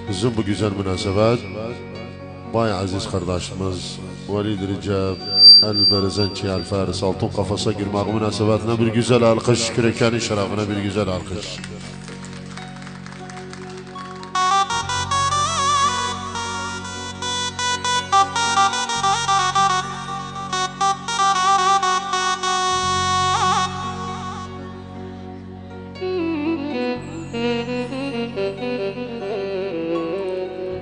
Bizim bu güzel münasebet Bay aziz kardeşimiz Velid Recep El-Berezençi El-Faris altın kafasa girmek münasebetine bir güzel alkış, Kürekenin şerefine bir güzel alkış.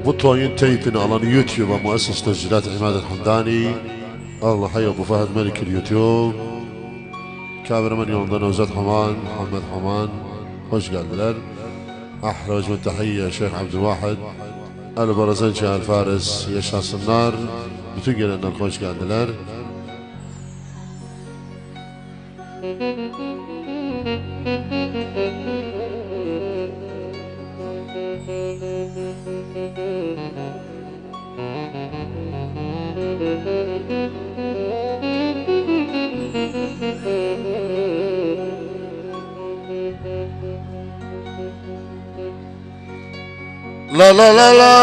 Bu toyun teyitini alan YouTube'a müesses tescilat İmad El-Hamdani, Allah hayy Abu Fahd Melik el-YouTube, kameraman yolunda Nevzat Haman, Muhammed Haman, hoş geldiler. Ahra ve tahiyye Şeyh Abdülvahid El-Berezençi El-Faris yaşasınlar. Bütün gelenler hoş geldiler. La la la la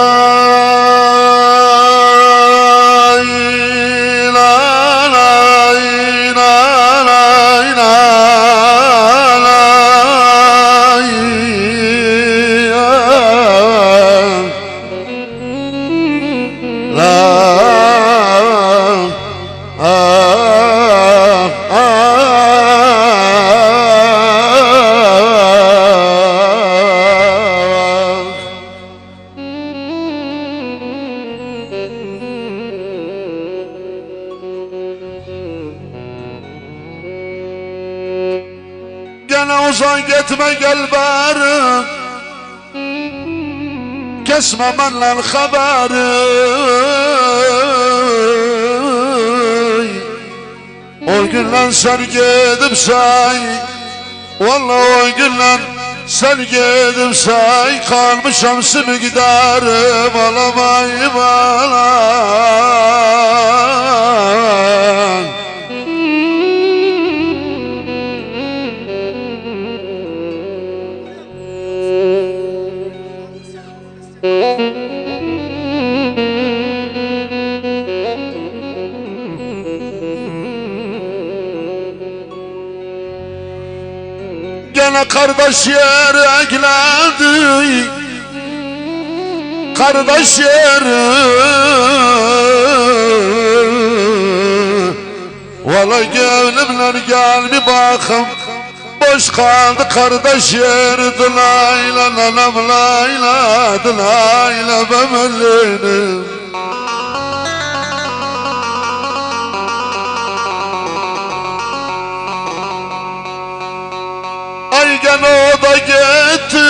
Gene uzak gitme gel bari, kesme benden haberi. O günler sen gidip say, vallahi o günler sen gidip say, kalmışam simi giderim alamayım alan. Gene kardeş yer ekledi, kardeş yeri. Valla gönlümler gel bir bakım, boş kaldı kardeş yeri. Dılayla nanam layla, dılayla bemelini. Gene o da gitti,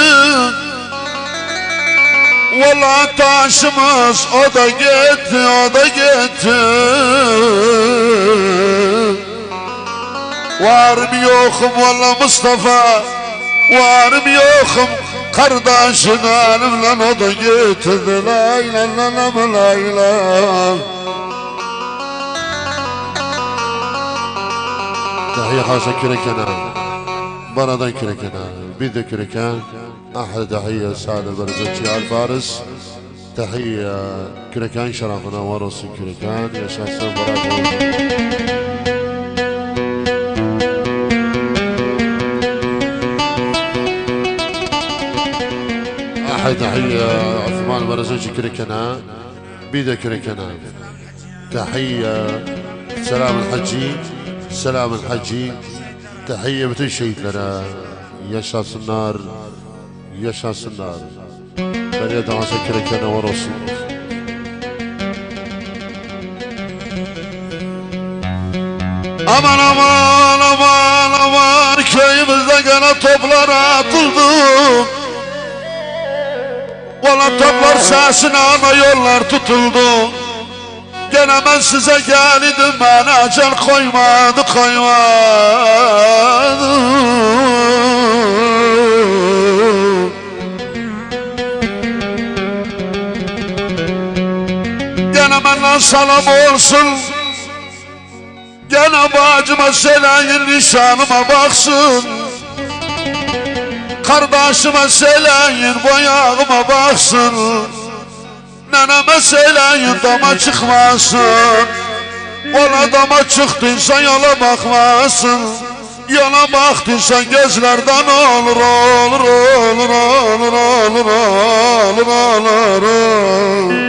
valla taşımız o da gitti, o da gitti. Varım yokum valla Mustafa, varım yokum kardeşin elimle o da gitti. Layla layla layla. Tahiyye Hasan Küreken'e, Banadan Küreken'e, bir de Küreken. Ahli tahiyye Sa'd El-Berezençi El-Faris. Tahiyye Küreken şerefine var olsun Küreken. Yaşasın bırak olsun. Ahli tahiyye Osman El-Berezençi Küreken'e, bir de Küreken'e. Tahiyye Selam El-Hacci, Selam El-Hacci. Tahiyye bütün şehitlere, yaşasınlar, yaşasınlar. Beni dansa Küreken'e var olsun. Aman aman aman aman, köyümüzde gene toplar atıldı. Valla toplar sesine ana yollar tutuldu. Gene ben size geldim, ben acel koymadı. Gene benden salam olsun, gene bacıma söyleyin nişanıma baksın. Kardeşim meseleyin boyağıma baksın, nene meseleyin dama çıkmasın. Ola dama çıktıysa yola bakmasın, yola baktıysan gözlerden olur olur olur olur olur olur olur olur.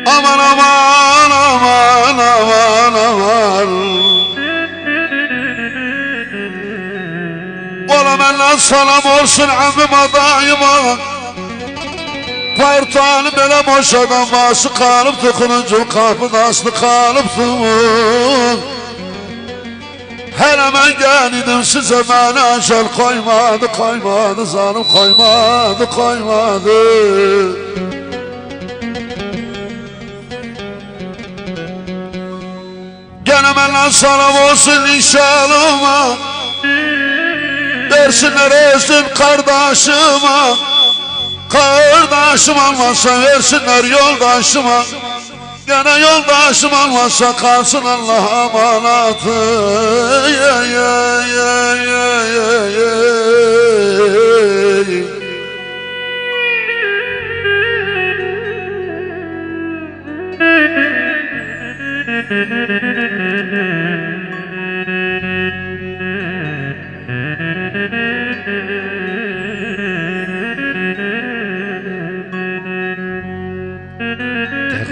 Aman aman aman aman aman. Ola benden salam olsun ammime daima. Partanı böyle boş adam bası kalıp tıkınınca kapıda aslı kalıptı. Her hemen gelidim size beni acel koymadı koymadı zalim koymadı koymadı. Gene benden salam olsun inşallah. Versinler özün kardeşime, kardeşim olmazsa versinler yoldaşıma. Gene yoldaşım olmazsa kalsın Allah amanatı.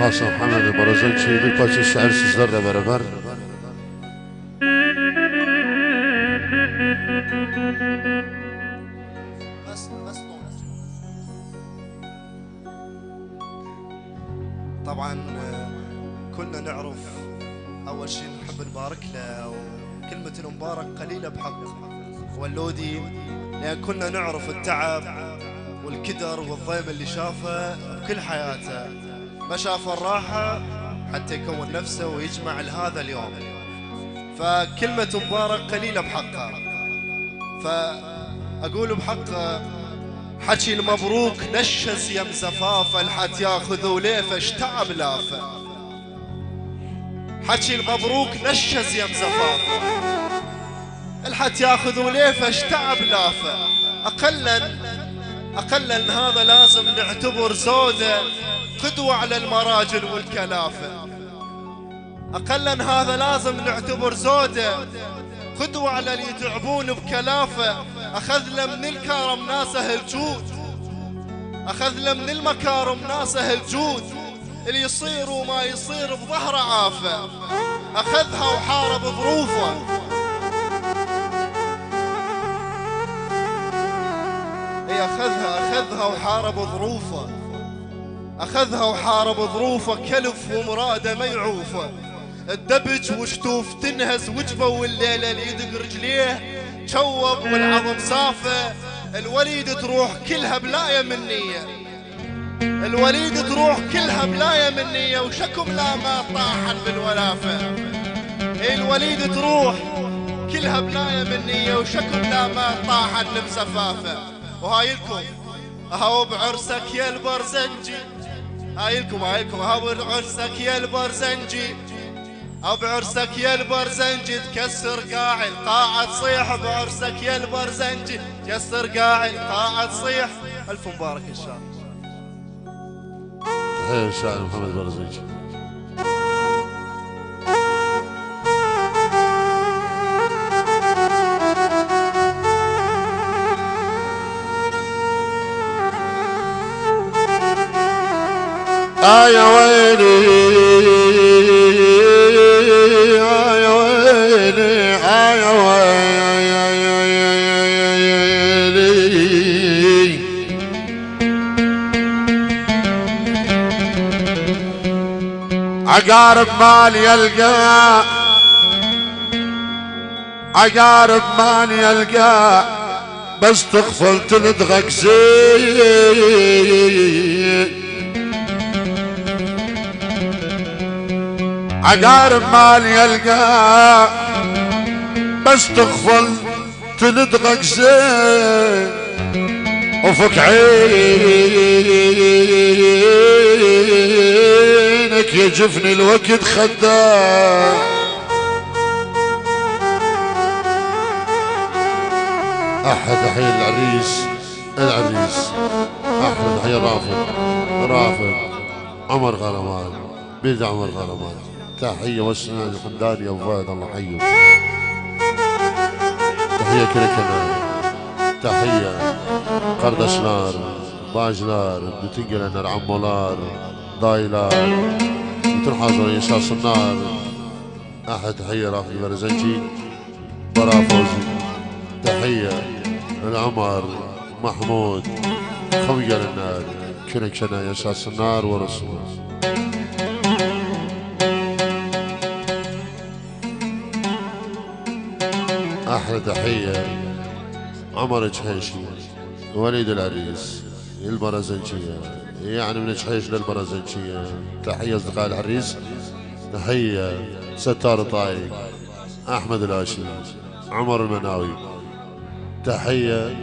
Hasan Hamid Barazançı bir parça şiir sizlerle beraber. طبعا كلنا نعرف اول شيء نحب نبارك له وكلمة المبارك قليلة بحق ولودي، لان كلنا نعرف التعب والكدر والضيم اللي شافه بكل حياته، ما شاف الراحة حتى يكون نفسه ويجمع لهذا اليوم. فكلمة مبارك قليلة بحقه، فأقول بحقه حكي المبروك نشز يم زفافه الحت ياخذوا ليفه اشتعب لافه. حكي المبروك نشز يم زفافه الحت ياخذوا ليفه اشتعب لافه. أقلا هذا لازم نعتبر زوده قدوة على المراجل والكلافة. أقلا هذا لازم نعتبر زوده قدوة على اللي يتعبون بكلافة. أخذ له من الكرم ناسه الجود، أخذ له من المكارم ناسه الجود، اللي يصير وما يصير بظهره عافة. أخذها وحارب ظروفه، أخذها وحارب ظروفه، أخذها وحارب ظروفه. كلف ومراده ما يعوفه، الدبج وشتوف تنهز وجبه والليلة اليدق رجليه شوب والعظم سافه. الوليد تروح كلها بلاية منية، الوليد تروح كلها بلاية منية وشكم لا ما طاحن بالولافة. الوليد تروح كلها بلاية منية وشكم لا ما طاحن بزفافة. وهايلكم هاو بعرسك يا البرزنجي، هايلكم هاو بعرسك يا البرزنجي، أو بعرسك يا البرزنجي تكسر قاعي القاعة تصيح. بعرسك يا البرزنجي تكسر قاعي القاعة تصيح. ألف مبارك إن شاء الله. تحية الشاعر محمد برزنجي. يا ويلي يا ويلي يا ويلي. عقارب مال يلقى، عقارب مال يلقى، بس تغفل تلدغك زين. عقارب مال يلقى، بس تغفل تلدغك زين. وفك عينك يا جفن الوقت خداع. احلى تحية العريس احلى تحية رافض عمر غرمان بيد عمر غرمان. تحية والسنان الحمداني ابو فهد الله حيه. تحية كركنا تحية قردشلار باجلار بتنقل عمولار دايلار بتنحاضر يشاص النار. احلى تحية رافض البرزنجي برا فوزي. تحية العمر محمود خويا النار كركنا يشاص النار ورسول. احلى تحية عمر جحيشي وليد العريس البرزنجية يعني من جحيش للبرزنجية. تحية اصدقاء العريس. تحية ستار طايق احمد الاشي عمر المناوي. تحية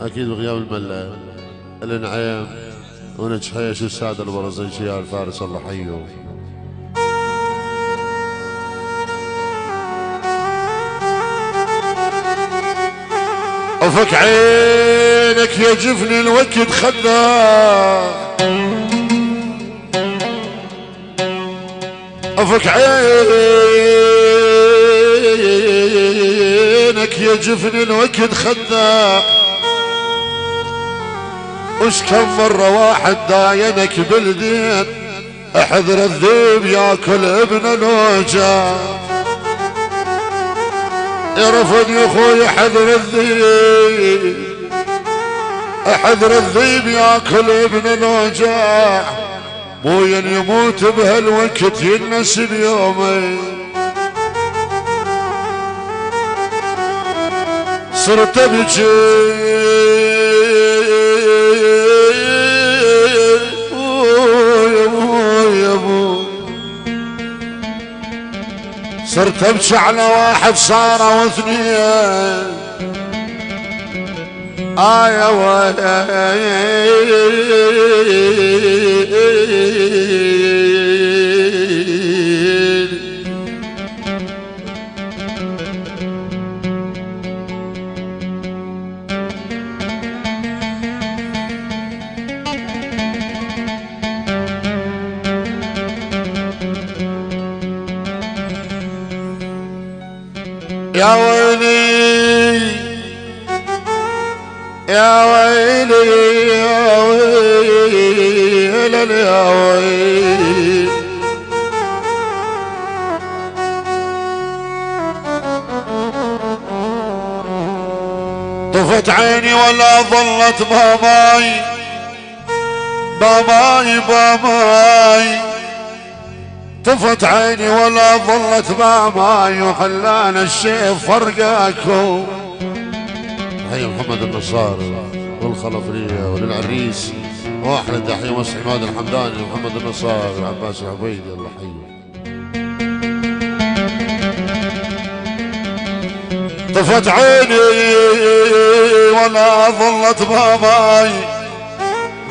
اكيد بغياب الملا الانعام ونجحيش السادة البرزنجية الفارس الله حيه. افك عينك يا جفن الوقت خداع. افك عينك يا جفن الوقت خداع. وش كم مرة واحد داينك بالدين احذر الذيب ياكل ابن الوجع. يرفض يا اخوي احذر الذيب احذر الذيب ياكل ابن الوجع. مو يموت بهالوقت ينسي بيومي. صرت ابكي يا ابوي صرت ابكي على واحد صار واثنين. يا يا ويلي يا ويلي يا ويلي يا ويلي. طفت عيني ولا ظلت باماي باماي باماي. طفت عيني ولا ظلت باماي وخلانا الشيف فرقاكم. تحية محمد النصار والخلفرية وللعريس واحلى تحية مصر عماد الحمداني ومحمد النصار والعباس العبيدي الله حيه. طفت عيني ولا ظلت باماي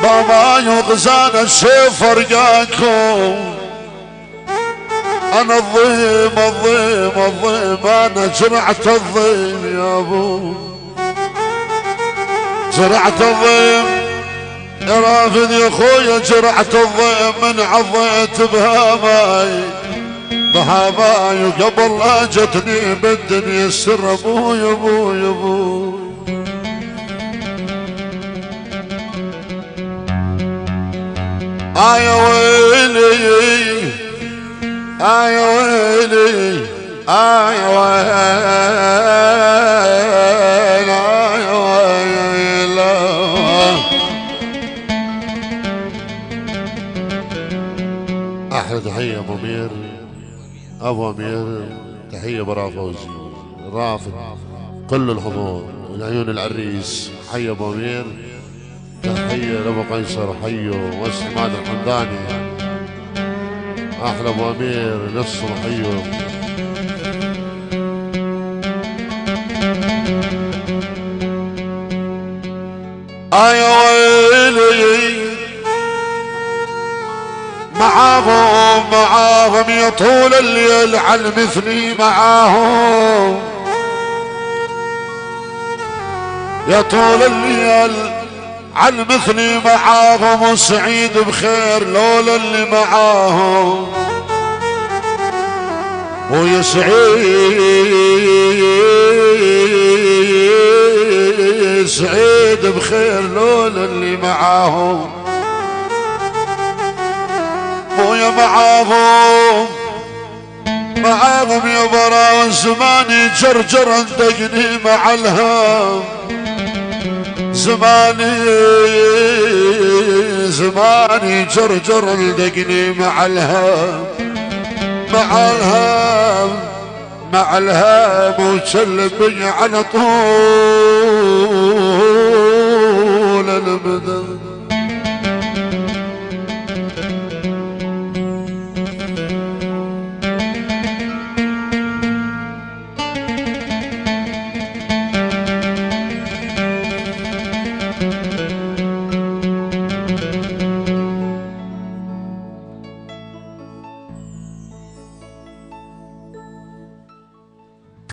باماي وغزانا الشيف فرقاكم. انا الضيم انا جرعت الضيم يا ابو جرعت الضيم يا رافد يا خويا جرعت الضيم من عضيت بهاماي بهاماي وقبل لا جتني بالدنيا السر ابوي ابوي ابوي. يا ويلي يا ويلي يا ويلي. احلى تحية ابو امير ابو امير. تحية برا فوزي رافض كل الحضور العيون العريس حي ابو امير. تحية لابو قيصر حيه والسماد الحمداني احلى ابو امير نصر حيه. يا ويلي معاهم يا طول الليل علمثني معاهم، يا طول الليل علمثني معاهم، وسعيد بخير لولا اللي معاهم. ويا سعيد بخير لولا اللي معاهم. ويا معاهم يا برا زماني جرجر اندقني مع الهام. زماني جرجر اندقني مع الهام، مع الهام وشلبني على طول المدى.